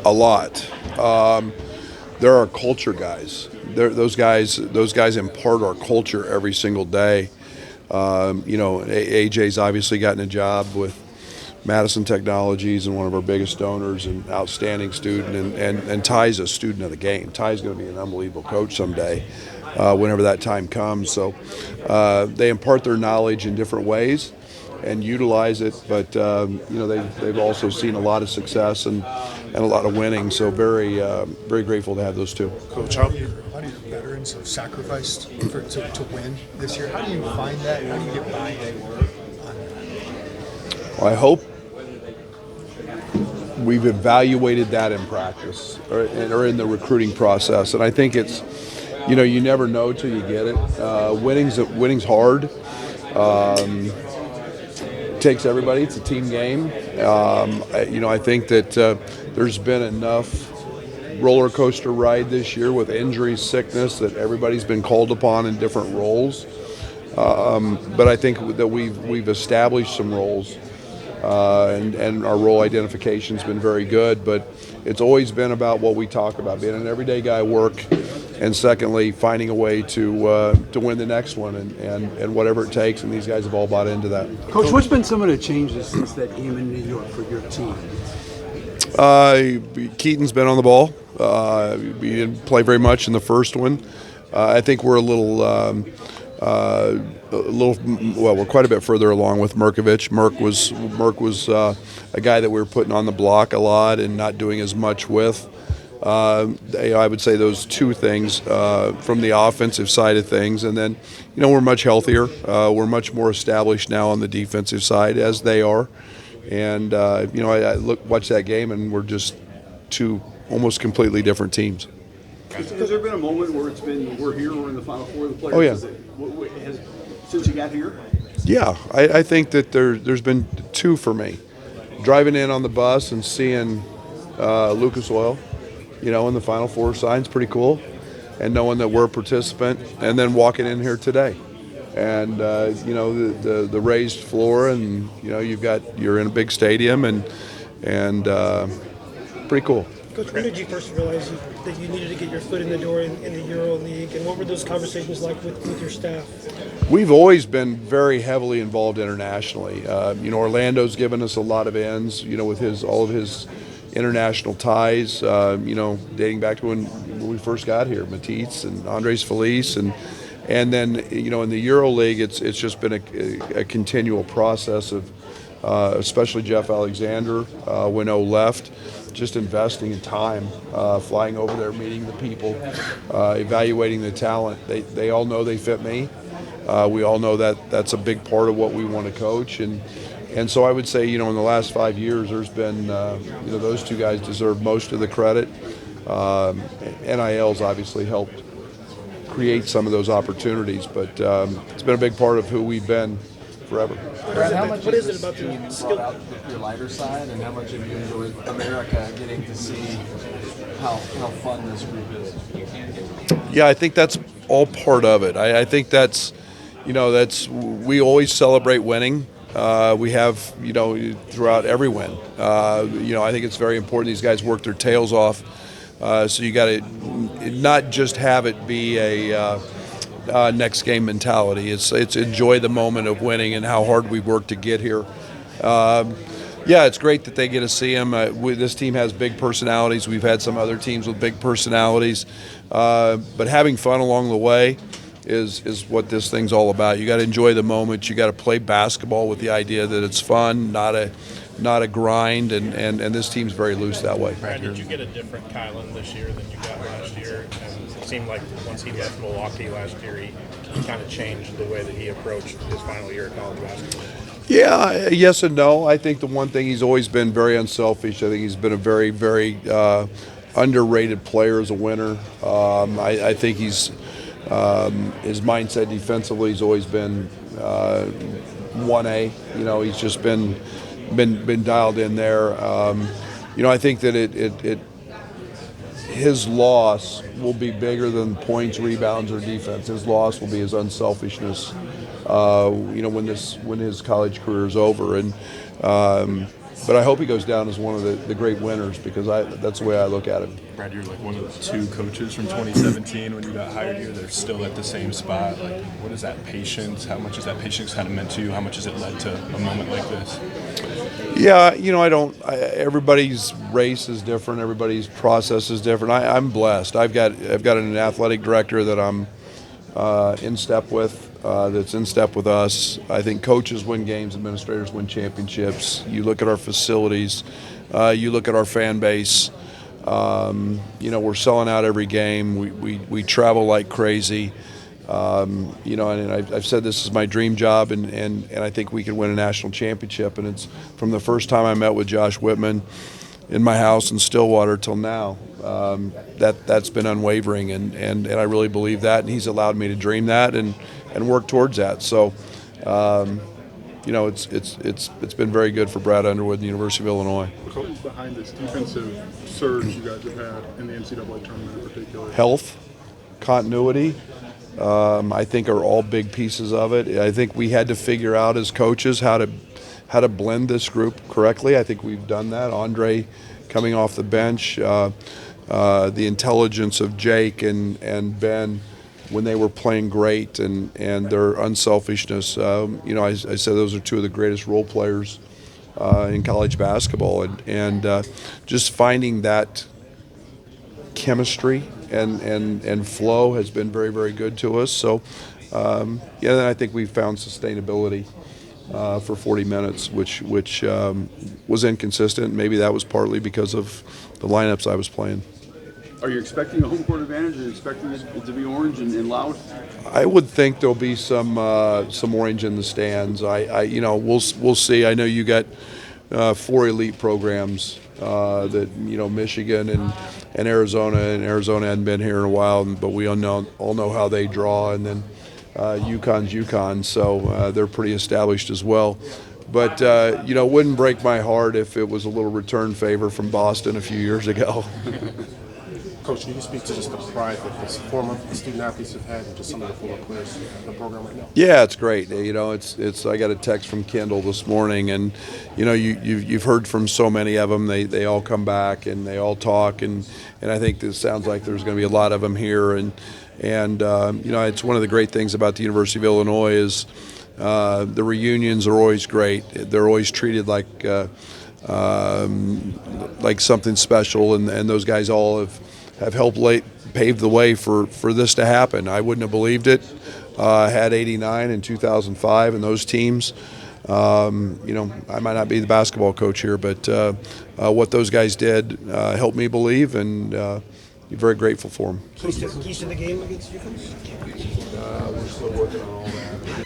A lot. There are culture guys. Those guys impart our culture every single day. AJ's obviously gotten a job with Madison Technologies and one of our biggest donors and outstanding student, and Ty's a student of the game. Ty's going to be an unbelievable coach someday, whenever that time comes. So they impart their knowledge in different ways and utilize it, but they've also seen a lot of success and a lot of winning. So very grateful to have those two. Coach, how many veterans have sacrificed to win this year? How do you find that? How do you get buy-in on that? Well, I hope we've evaluated that in practice or in the recruiting process, and I think it's, you never know till you get it. Winning's hard. It takes everybody. It's a team game. I think that there's been enough roller coaster ride this year with injury, sickness, that everybody's been called upon in different roles. But I think that we've established some roles, and our role identification's been very good. But it's always been about what we talk about, being an everyday guy, work, and secondly, finding a way to win the next one, and whatever it takes. And these guys have all bought into that. Coach, what's been some of the changes since that game in New York for your team? Keaton's been on the ball. We didn't play very much in the first one. I think we're we're quite a bit further along with Merkovich. Merk was a guy that we were putting on the block a lot and not doing as much with. I would say those two things from the offensive side of things, and then we're much healthier. We're much more established now on the defensive side, as they are. And I watch that game, and we're just two almost completely different teams. Has there been a moment where it's been, we're here, we're in the Final Four of the playoffs? Oh yeah. Since you got here? Yeah, I think that there's been two for me. Driving in on the bus and seeing Lucas Oil, in the Final Four sign's pretty cool, and knowing that we're a participant, and then walking in here today. And the raised floor, and you're in a big stadium, and pretty cool. Coach, when did you first realize that you needed to get your foot in the door in the Euro League, and what were those conversations like with your staff? We've always been very heavily involved internationally. Orlando's given us a lot of ends, with all of his international ties, dating back to when we first got here, Matisse and Andres Felice, and then in the Euro League, it's just been a continual process of, especially Jeff Alexander when O left, just investing in time, flying over there, meeting the people, evaluating the talent. They all know they fit me. We all know that that's a big part of what we want to coach, and so I would say, in the last 5 years, there's been, those two guys deserve most of the credit. NIL's obviously helped create some of those opportunities, but it's been a big part of who we've been forever. What is it about the skill? Out your lighter side, and how much have you enjoyed America getting to see how fun this group is? Yeah, I think that's all part of it. I think that's we always celebrate winning. We have, throughout every win. I think it's very important these guys work their tails off. So you got to not just have it be a next game mentality. It's enjoy the moment of winning and how hard we've worked to get here. It's great that they get to see them. This team has big personalities. We've had some other teams with big personalities, but having fun along the way is what this thing's all about. You got to enjoy the moment. You got to play basketball with the idea that it's fun, not a grind, and this team's very loose that way. Brad, did you get a different Kylan this year than you got last year? And it seemed like once he left Milwaukee last year, he kind of changed the way that he approached his final year of college basketball. Yeah, yes and no. I think the one thing, he's always been very unselfish. I think he's been a very, very underrated player as a winner. I think his mindset defensively has always been 1A. He's just been dialed in there. I think that his loss will be bigger than points, rebounds, or defense. His loss will be his unselfishness. When his college career is over, and but I hope he goes down as one of the great winners because that's the way I look at it. Brad, you're like one of the two coaches from 2017 when you got hired here. They're still at the same spot. Like, what is that patience? How much is that patience kind of meant to you? How much has it led to a moment like this? Yeah, everybody's race is different. Everybody's process is different. I'm blessed. I've got an athletic director that I'm in step with. That's in step with us. I think coaches win games, administrators win championships. You look at our facilities, you look at our fan base. We're selling out every game. We travel like crazy. And I've said this is my dream job, and I think we could win a national championship. And it's from the first time I met with Josh Whitman in my house in Stillwater till now. That's been unwavering, and I really believe that. And he's allowed me to dream that and work towards that. So, it's been very good for Brad Underwood and the University of Illinois. What is behind this defensive surge you guys have had in the NCAA tournament in particular? Health, continuity, I think are all big pieces of it. I think we had to figure out as coaches how to blend this group correctly. I think we've done that. Andre coming off the bench, the intelligence of Jake and Ben when they were playing great, and their unselfishness. I said those are two of the greatest role players in college basketball, and just finding that chemistry and flow has been very, very good to us. So, then I think we found sustainability for 40 minutes, which was inconsistent. Maybe that was partly because of the lineups I was playing. Are you expecting a home court advantage? Are you expecting it to be orange and loud? I would think there'll be some orange in the stands. We'll see. I know you got 4 elite programs that Michigan and Arizona, and Arizona hadn't been here in a while, but we all know how they draw, and then UConn's UConn, so they're pretty established as well. But it wouldn't break my heart if it was a little return favor from Boston a few years ago. Coach, can you speak to just the pride that the former student athletes have had and just some of the former players in the program right now? Yeah, it's great. It's I got a text from Kendall this morning, and you've heard from so many of them. They all come back and they all talk, and I think this sounds like there's going to be a lot of them here. And it's one of the great things about the University of Illinois is the reunions are always great. They're always treated like something special, and those guys all have helped pave the way for this to happen. I wouldn't have believed it. Had 89 in 2005 and those teams. I might not be the basketball coach here, but what those guys did helped me believe, and very grateful for them. Keys to the game against UConn? We're still working on all that.